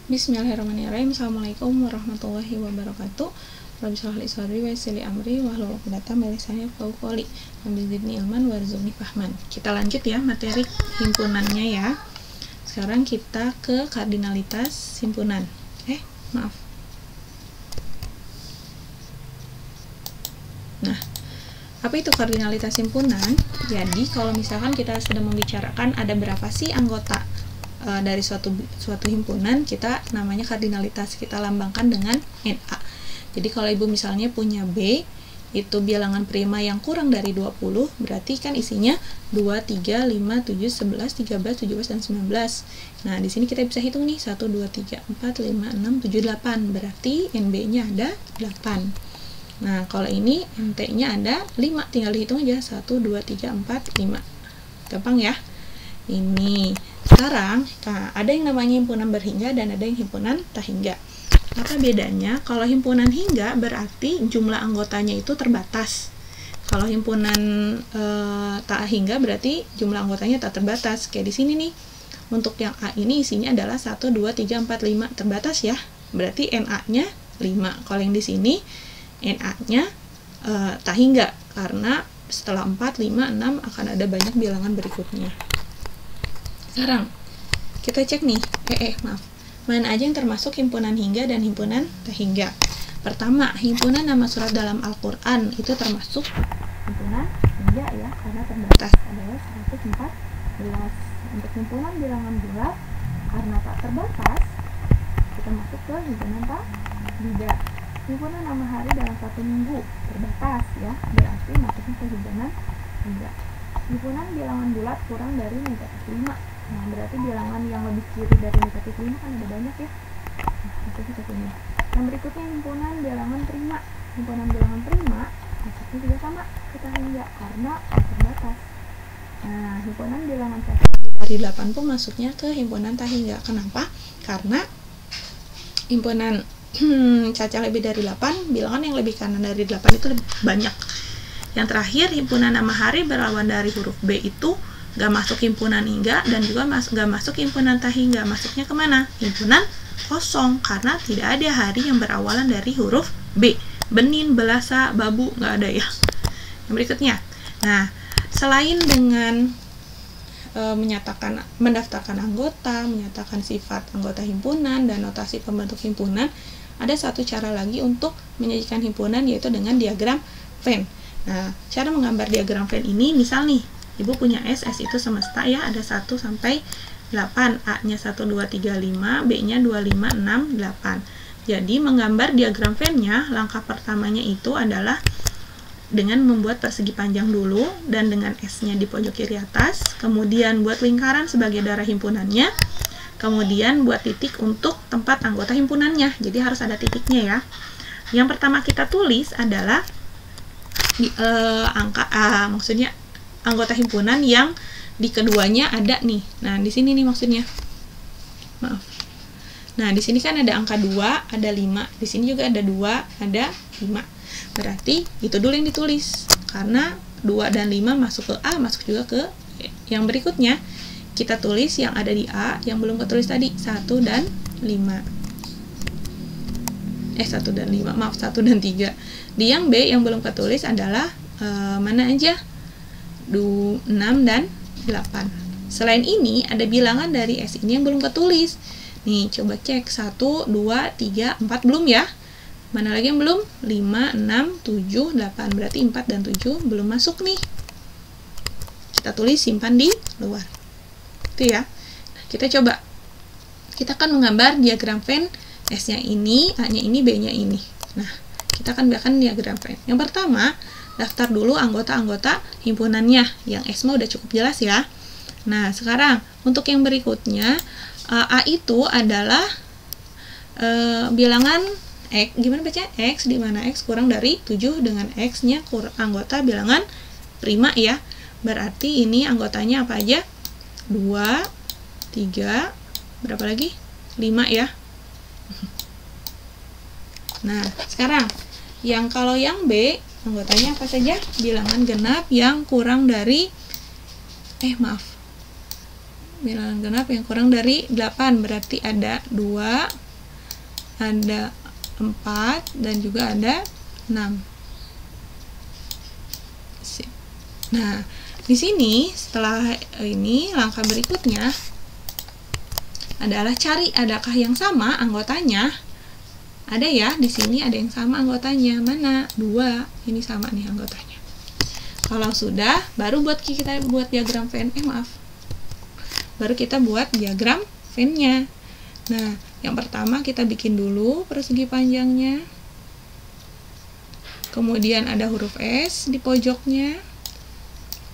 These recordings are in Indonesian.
Bismillahirrahmanirrahim. Assalamualaikum warahmatullahi wabarakatuh. Rabbi shrah li sadri wa yassir li amri wahlul 'uqdatam min lisani yafqahu qawli. Rabbi zidni ilman warzuqni fahman. Kita lanjut ya materi himpunannya ya. Sekarang kita ke kardinalitas himpunan. Maaf. Nah, apa itu kardinalitas himpunan? Jadi kalau misalkan kita sedang membicarakan ada berapa sih anggota dari suatu himpunan, kita namanya kardinalitas, kita lambangkan dengan NA. Jadi kalau ibu misalnya punya B, itu bilangan prima yang kurang dari 20, berarti kan isinya 2, 3, 5, 7, 11, 13, 17, dan 19. Nah, di sini kita bisa hitung nih, 1, 2, 3, 4, 5, 6, 7, 8. Berarti NB-nya ada 8. Nah, kalau ini NT-nya ada 5, tinggal dihitung aja, 1, 2, 3, 4, 5. Gampang ya? Ini. Sekarang, ada yang namanya himpunan berhingga dan ada yang himpunan tak hingga. Apa bedanya? Kalau himpunan hingga berarti jumlah anggotanya itu terbatas. Kalau himpunan tak hingga berarti jumlah anggotanya tak terbatas. Kayak di sini nih. Untuk yang A ini isinya adalah 1, 2, 3, 4, 5. Terbatas ya. Berarti NA-nya 5. Kalau yang di sini NA-nya tak hingga. Karena setelah 4, 5, 6 akan ada banyak bilangan berikutnya. Sekarang kita cek nih, mana aja yang termasuk himpunan hingga dan himpunan tak hingga. Pertama, himpunan nama surat dalam Al-Quran itu termasuk himpunan hingga ya, karena terbatas adalah 114. Untuk himpunan bilangan bulat karena tak terbatas, kita masuk ke himpunan tak hingga. Himpunan nama hari dalam satu minggu terbatas ya, berarti masuknya ke himpunan hingga. Himpunan bilangan bulat kurang dari -5. Nah, berarti bilangan yang lebih kiri dari -5 kan ada banyak ya. Masuknya ke sini. Yang berikutnya himpunan bilangan prima. Himpunan bilangan prima masuknya juga sama kita hingga karena terbatas. Nah, himpunan bilangan cacat lebih dari 8 pun masuknya ke himpunan tak hingga. Kenapa? Karena himpunan cacat lebih dari 8, bilangan yang lebih kanan dari 8 itu lebih banyak. Yang terakhir, himpunan nama hari berlawan dari huruf B itu gak masuk himpunan hingga dan juga gak masuk himpunan tak hingga. Masuknya kemana? Himpunan kosong, karena tidak ada hari yang berawalan dari huruf B. Benin, belasa, babu, gak ada ya. Yang berikutnya, nah selain dengan mendaftarkan anggota, menyatakan sifat anggota himpunan dan notasi pembentuk himpunan, ada satu cara lagi untuk menyajikan himpunan, yaitu dengan diagram Venn. Nah, cara menggambar diagram Venn ini, misal nih, ibu punya S itu semesta ya, ada 1 sampai 8, A-nya 1, 2, 3, 5, B-nya 2, 5, 6, 8. Jadi, menggambar diagram Venn-nya, langkah pertamanya itu adalah dengan membuat persegi panjang dulu, dan dengan S-nya di pojok kiri atas, kemudian buat lingkaran sebagai darah himpunannya, kemudian buat titik untuk tempat anggota himpunannya. Jadi, harus ada titiknya ya. Yang pertama kita tulis adalah maksudnya anggota himpunan yang di keduanya ada nih. Nah, di sini nih maksudnya. Maaf. Nah, di sini kan ada angka 2, ada 5. Di sini juga ada 2, ada 5. Berarti itu dulu yang ditulis. Karena 2 dan 5 masuk ke A, masuk juga ke yang berikutnya. Kita tulis yang ada di A, yang belum ketulis tadi, 1 dan 5. 1 dan 5, maaf, 1 dan 3. Di yang B yang belum ketulis adalah mana aja? 6 dan 8. Selain ini, ada bilangan dari S ini yang belum ketulis. Nih, coba cek. 1, 2, 3, 4 belum ya? Mana lagi yang belum? 5, 6, 7, 8. Berarti 4 dan 7 belum masuk nih. Kita tulis, simpan di luar. Itu ya. Nah, kita coba. Kita akan menggambar diagram Venn. S-nya ini, A-nya ini, B-nya ini. Nah, kita akan biarkan diagram Venn. Yang pertama, daftar dulu anggota-anggota himpunannya. Yang S mah udah cukup jelas ya. Nah, sekarang untuk yang berikutnya, A itu adalah bilangan X. Gimana baca? X, di mana X kurang dari 7 dengan X-nya anggota bilangan prima ya. Berarti ini anggotanya apa aja? 2, 3, berapa lagi? 5 ya. Nah, sekarang kalau yang B, anggotanya apa saja? Bilangan genap yang kurang dari bilangan genap yang kurang dari 8, berarti ada 2, ada 4, dan juga ada 6. Sip. Nah, di sini setelah ini langkah berikutnya adalah cari adakah yang sama anggotanya. Ada ya, di sini ada yang sama anggotanya. Mana? 2. Ini sama nih anggotanya. Kalau sudah, baru kita buat diagram Venn. Baru kita buat diagram Venn-nya. Nah, yang pertama kita bikin dulu persegi panjangnya. Kemudian ada huruf S di pojoknya.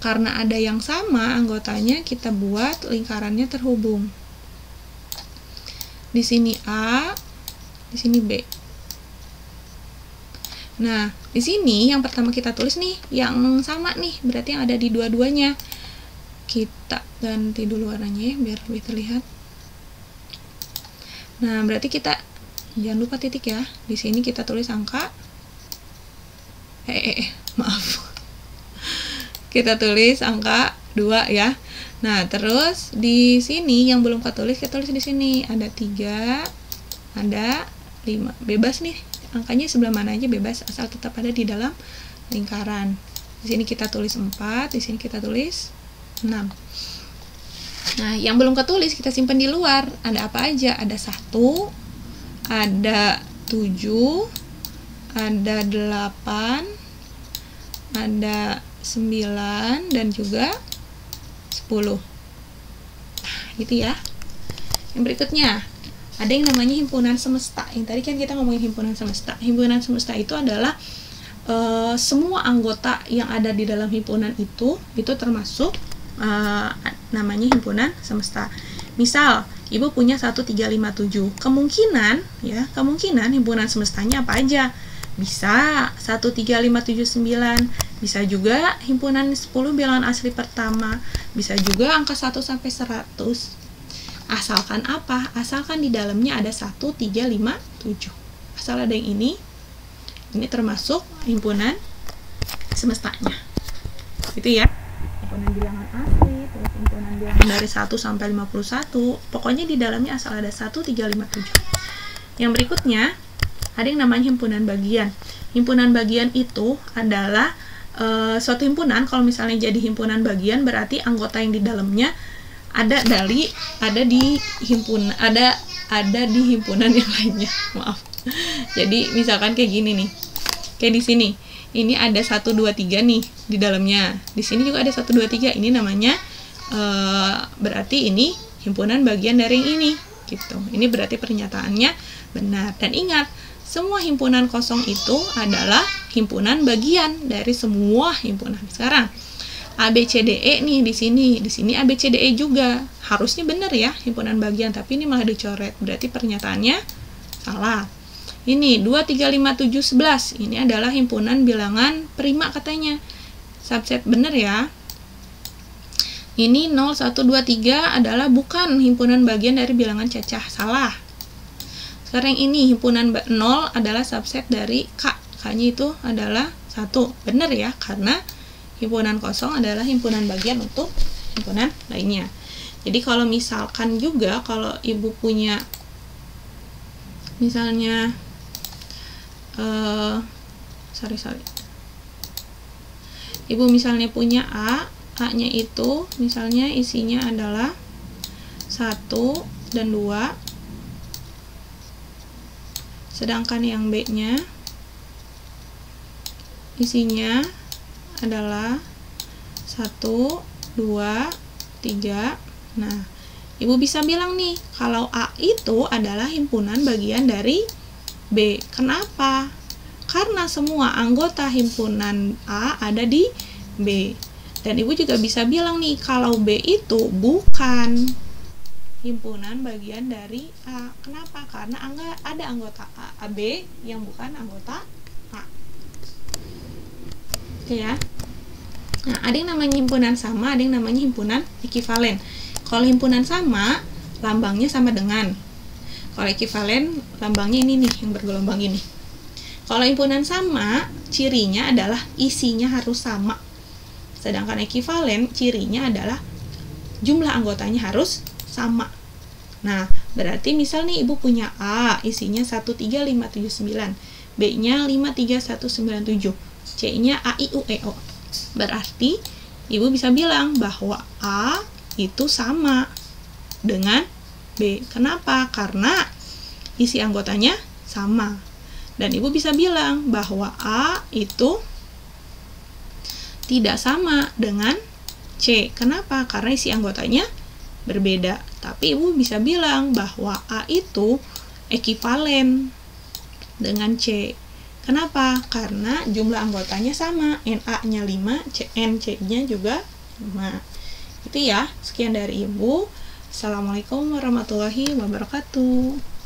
Karena ada yang sama anggotanya, kita buat lingkarannya terhubung. Di sini A, di sini B. Nah, di sini yang pertama kita tulis nih, yang sama nih, berarti yang ada di dua-duanya. Kita ganti dulu warnanya ya, biar lebih terlihat. Nah, berarti kita, jangan lupa titik ya. Di sini kita tulis angka, maaf. Kita tulis angka 2 ya. Nah, terus di sini yang belum kita tulis di sini. Ada 3, ada 5. Bebas nih. Angkanya sebelah mana aja bebas, asal tetap ada di dalam lingkaran. Di sini kita tulis 4, di sini kita tulis 6. Nah, yang belum ketulis kita simpan di luar. Ada apa aja? Ada 1, ada 7, ada 8, ada 9, dan juga 10. Nah, gitu ya. Yang berikutnya ada yang namanya himpunan semesta. Yang tadi kan kita ngomongin himpunan semesta. Himpunan semesta itu adalah semua anggota yang ada di dalam himpunan itu termasuk namanya himpunan semesta. Misal, Ibu punya 1, 3, 5, 7. Kemungkinan himpunan semestanya apa aja? Bisa 1, 3, 5, 7, 9. Bisa juga himpunan 10 bilangan asli pertama. Bisa juga angka 1 sampai 100. Asalkan apa? Asalkan di dalamnya ada 1, 3, 5, 7. Asal ada yang ini termasuk himpunan semestanya. Gitu ya. Himpunan bilangan asli, terus himpunan bilangan dari 1 sampai 51. Pokoknya di dalamnya asal ada 1, 3, 5, 7. Yang berikutnya, ada yang namanya himpunan bagian. Himpunan bagian itu adalah suatu himpunan. Kalau misalnya jadi himpunan bagian, berarti anggota yang di dalamnya ada di himpunan yang lainnya. Maaf. Jadi misalkan kayak gini nih. Kayak di sini. Ini ada 1, 2, 3 nih di dalamnya. Di sini juga ada 1, 2, 3. Ini namanya berarti ini himpunan bagian dari yang ini gitu. Ini berarti pernyataannya benar. Dan ingat, semua himpunan kosong itu adalah himpunan bagian dari semua himpunan. Sekarang A, B, C, D, E nih di sini A, B, C, D, E juga. Harusnya benar ya, himpunan bagian, tapi ini malah dicoret. Berarti pernyataannya salah. Ini 2, 3, 5, 7, 11. Ini adalah himpunan bilangan prima katanya. Subset benar ya. Ini 0, 1, 2, 3 adalah bukan himpunan bagian dari bilangan cacah. Salah. Sekarang ini himpunan 0 adalah subset dari K. K-nya itu adalah 1. Benar ya, karena himpunan kosong adalah himpunan bagian untuk himpunan lainnya. Jadi kalau misalkan juga kalau Ibu punya misalnya Ibu misalnya punya A-nya itu misalnya isinya adalah 1 dan 2. Sedangkan yang B-nya isinya adalah 1, 2, 3. Nah, Ibu bisa bilang nih, kalau A itu adalah himpunan bagian dari B. Kenapa? Karena semua anggota himpunan A ada di B. Dan Ibu juga bisa bilang nih, kalau B itu bukan himpunan bagian dari A. Kenapa? Karena ada anggota A, B yang bukan anggota A. Oke ya. Nah, ada yang namanya himpunan sama, ada yang namanya himpunan ekivalen. Kalau himpunan sama, lambangnya sama dengan. Kalau ekivalen, lambangnya ini nih, yang bergelombang ini. Kalau himpunan sama, cirinya adalah isinya harus sama. Sedangkan ekivalen, cirinya adalah jumlah anggotanya harus sama. Nah, berarti misal nih ibu punya A, isinya 13579, B-nya 53197, C-nya A, I, U, E, O. Berarti ibu bisa bilang bahwa A itu sama dengan B. Kenapa? Karena isi anggotanya sama. Dan ibu bisa bilang bahwa A itu tidak sama dengan C. Kenapa? Karena isi anggotanya berbeda. Tapi ibu bisa bilang bahwa A itu ekivalen dengan C. Kenapa? Karena jumlah anggotanya sama. NA-nya 5, NC-nya juga 5. Itu ya. Sekian dari ibu. Assalamualaikum warahmatullahi wabarakatuh.